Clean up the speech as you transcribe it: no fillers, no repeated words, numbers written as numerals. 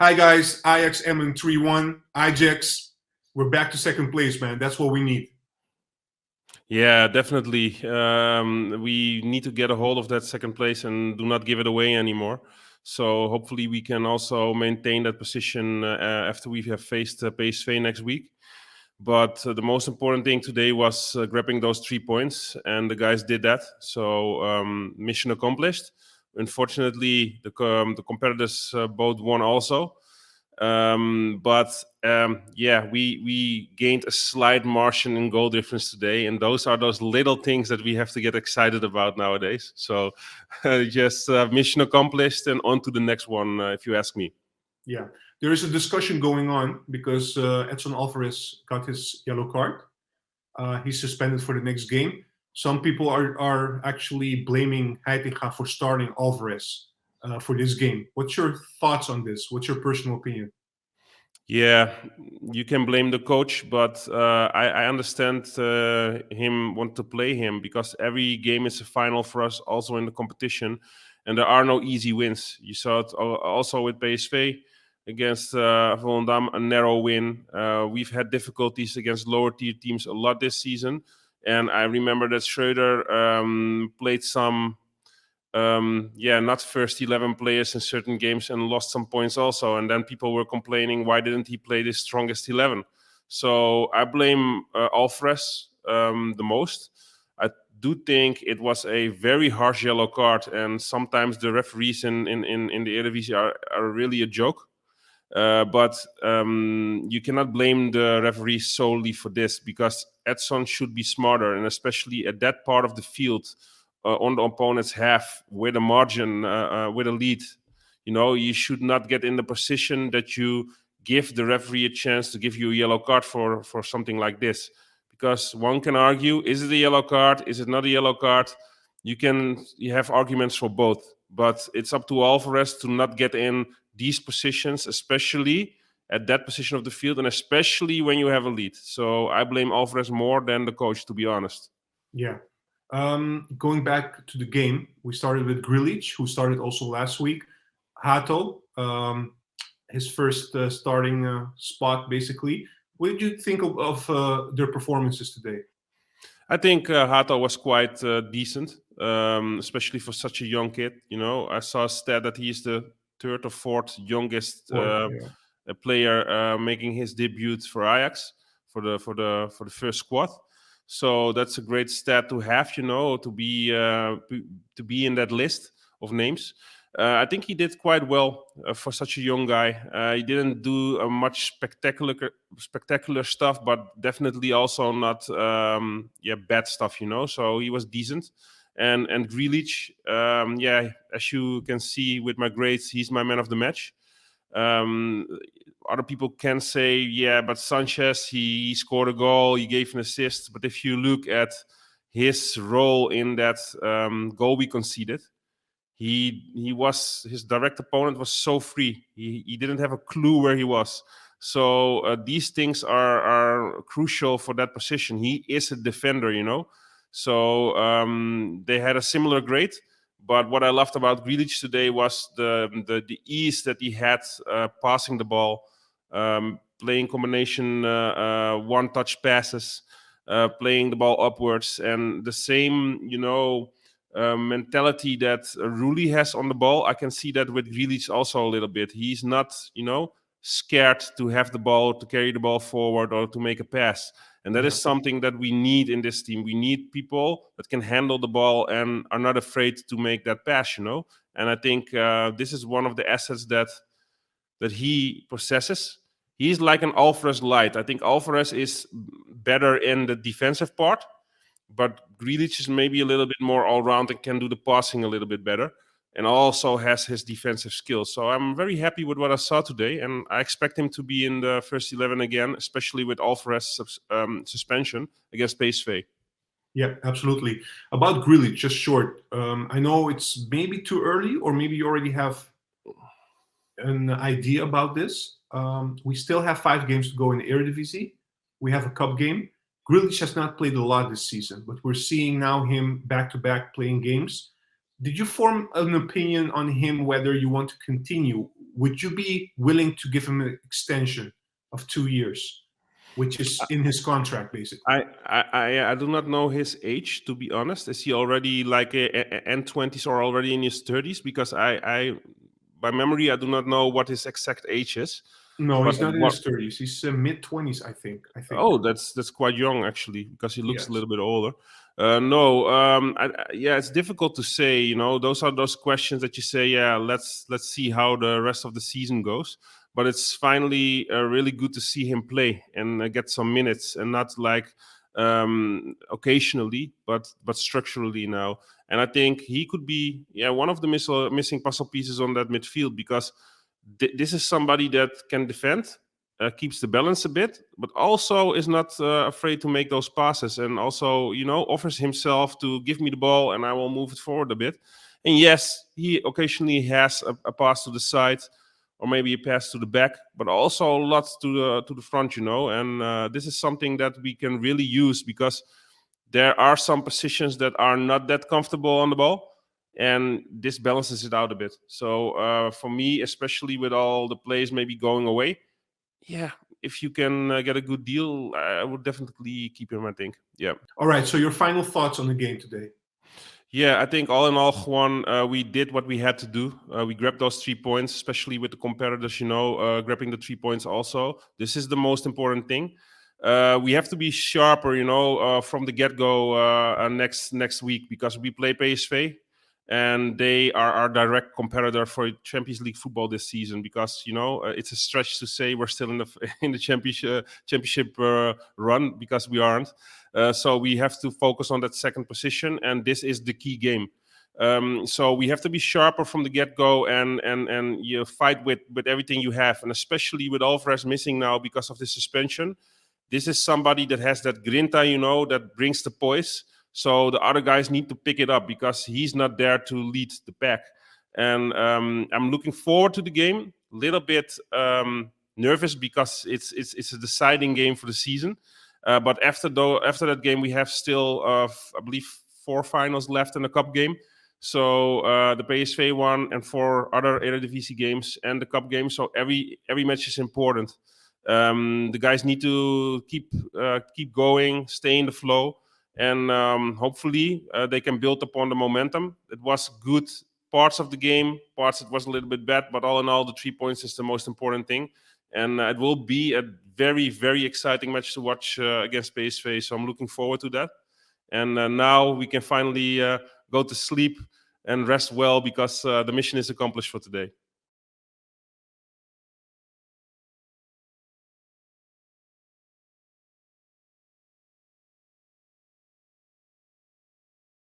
Hi guys, Ajax Emmen 3-1. EyeJax, we're back to second place, man. That's what we need. Yeah, definitely. We need to get a hold of that second place and do not give it away anymore. So hopefully we can also maintain that position after we have faced PSV next week. But the most important thing today was grabbing those 3 points, and the guys did that. So mission accomplished. Unfortunately, the competitors both won also. But we gained a slight margin in goal difference today, and those are those little things that we have to get excited about nowadays. So just mission accomplished, and on to the next one, if you ask me. Yeah, there is a discussion going on because Edson Alvarez got his yellow card. He's suspended for the next game. Some people are actually blaming Heitinga for starting Alvarez for this game. What's your thoughts on this? What's your personal opinion? Yeah, you can blame the coach, but I understand him want to play him because every game is a final for us, also in the competition, and there are no easy wins. You saw it also with PSV against Volendam, a narrow win. We've had difficulties against lower tier teams a lot this season, and I remember that Schreuder played some not first 11 players in certain games and lost some points also. And then people were complaining, why didn't he play the strongest 11? So I blame Alvarez the most. I do think it was a very harsh yellow card, and sometimes the referees in the eredivisie are really a joke. But you cannot blame the referees solely for this, because Edson should be smarter, and especially at that part of the field on the opponent's half with a margin, with a lead. You should not get in the position that you give the referee a chance to give you a yellow card for something like this. Because one can argue, is it a yellow card? Is it not a yellow card? You have arguments for both, but it's up to Alvarez to not get in these positions, especially at that position of the field, and especially when you have a lead. So I blame Alvarez more than the coach, to be honest. Yeah. Going back to the game, we started with Grillitsch, who started also last week. Hato, his first starting spot, basically. What did you think of their performances today? I think Hato was quite decent, especially for such a young kid. I saw a stat that he is the third or fourth youngest player making his debut for Ajax for the first squad. So that's a great stat to have, to be in that list of names. I think he did quite well for such a young guy. He didn't do much spectacular stuff, but definitely also not bad stuff. So he was decent. And Grillitsch, as you can see with my grades, he's my man of the match. Other people can say, yeah, but Sanchez, he scored a goal, he gave an assist. But if you look at his role in that goal we conceded, his direct opponent was so free. He didn't have a clue where he was. So these things are crucial for that position. He is a defender, So they had a similar grade. But what I loved about Grillitsch today was the ease that he had passing the ball, playing combination one-touch passes, playing the ball upwards, and the same, mentality that Rulli has on the ball. I can see that with Grillitsch also a little bit. He's not, scared to have the ball, to carry the ball forward, or to make a pass. And that is something that we need in this team. We need people that can handle the ball and are not afraid to make that pass, And I think this is one of the assets that he possesses. He's like an Alvarez light. I think Alvarez is better in the defensive part, but Grillitsch is maybe a little bit more all-round and can do the passing a little bit better, and also has his defensive skills. So I'm very happy with what I saw today, and I expect him to be in the first 11 again, especially with Alvarez suspension against PSV. Yeah, absolutely. About Grillitsch, just short. I know it's maybe too early, or maybe you already have an idea about this. We still have 5 games to go in the eredivisie. We have a cup game. Grillitsch has not played a lot this season, but we're seeing now him back-to-back playing games. did you form an opinion on him whether you want to continue? Would you be willing to give him an extension of 2 years, which is in his contract, basically? I do not know his age, to be honest. Is he already like end 20s or already in his 30s? Because I by memory I do not know what his exact age is. No, But he's not in what his 30s. He's mid-20s, I think. Oh, that's quite young actually, because he looks a Yes. little bit older. No, yeah, it's difficult to say. You know, those are those questions that you say, yeah, let's see how the rest of the season goes. But it's finally really good to see him play and get some minutes, and not like occasionally, but structurally now. And I think he could be, yeah, one of the missing puzzle pieces on that midfield, because this is somebody that can defend, keeps the balance a bit, but also is not afraid to make those passes, and also, you know, offers himself to give me the ball and I will move it forward a bit. And yes, he occasionally has a pass to the side, or maybe a pass to the back, but also lots to the front, you know. And this is something that we can really use, because there are some positions that are not that comfortable on the ball, and this balances it out a bit. So for me, especially with all the plays maybe going away, yeah, if you can get a good deal, I would definitely keep him, I think. Yeah. All right. So your final thoughts on the game today? Yeah, I think all in all, Juan, we did what we had to do. We grabbed those 3 points, especially with the competitors, you know, grabbing the 3 points also. This is the most important thing. We have to be sharper, you know, from the get-go next week, because we play PSV, and they are our direct competitor for Champions League football this season. Because, you know, it's a stretch to say we're still in the in the championship run, because we aren't. So we have to focus on that second position, and this is the key game. So we have to be sharper from the get-go, and you fight with everything you have, and especially with Alvarez missing now because of the suspension. This is somebody that has that grinta, you know, that brings the poise. So the other guys need to pick it up, because he's not there to lead the pack. And I'm looking forward to the game. Little bit nervous, because it's a deciding game for the season. But after that game, we have still, I believe, 4 finals left in the cup game. So the PSV one and 4 other eredivisie games and the cup game. So every match is important. The guys need to keep going, stay in the flow, and hopefully they can build upon the momentum. It was good parts of the game, parts it was a little bit bad, but all in all, the 3 points is the most important thing. And it will be a very, very exciting match to watch against PSV. So I'm looking forward to that. And now we can finally go to sleep and rest well, because the mission is accomplished for today.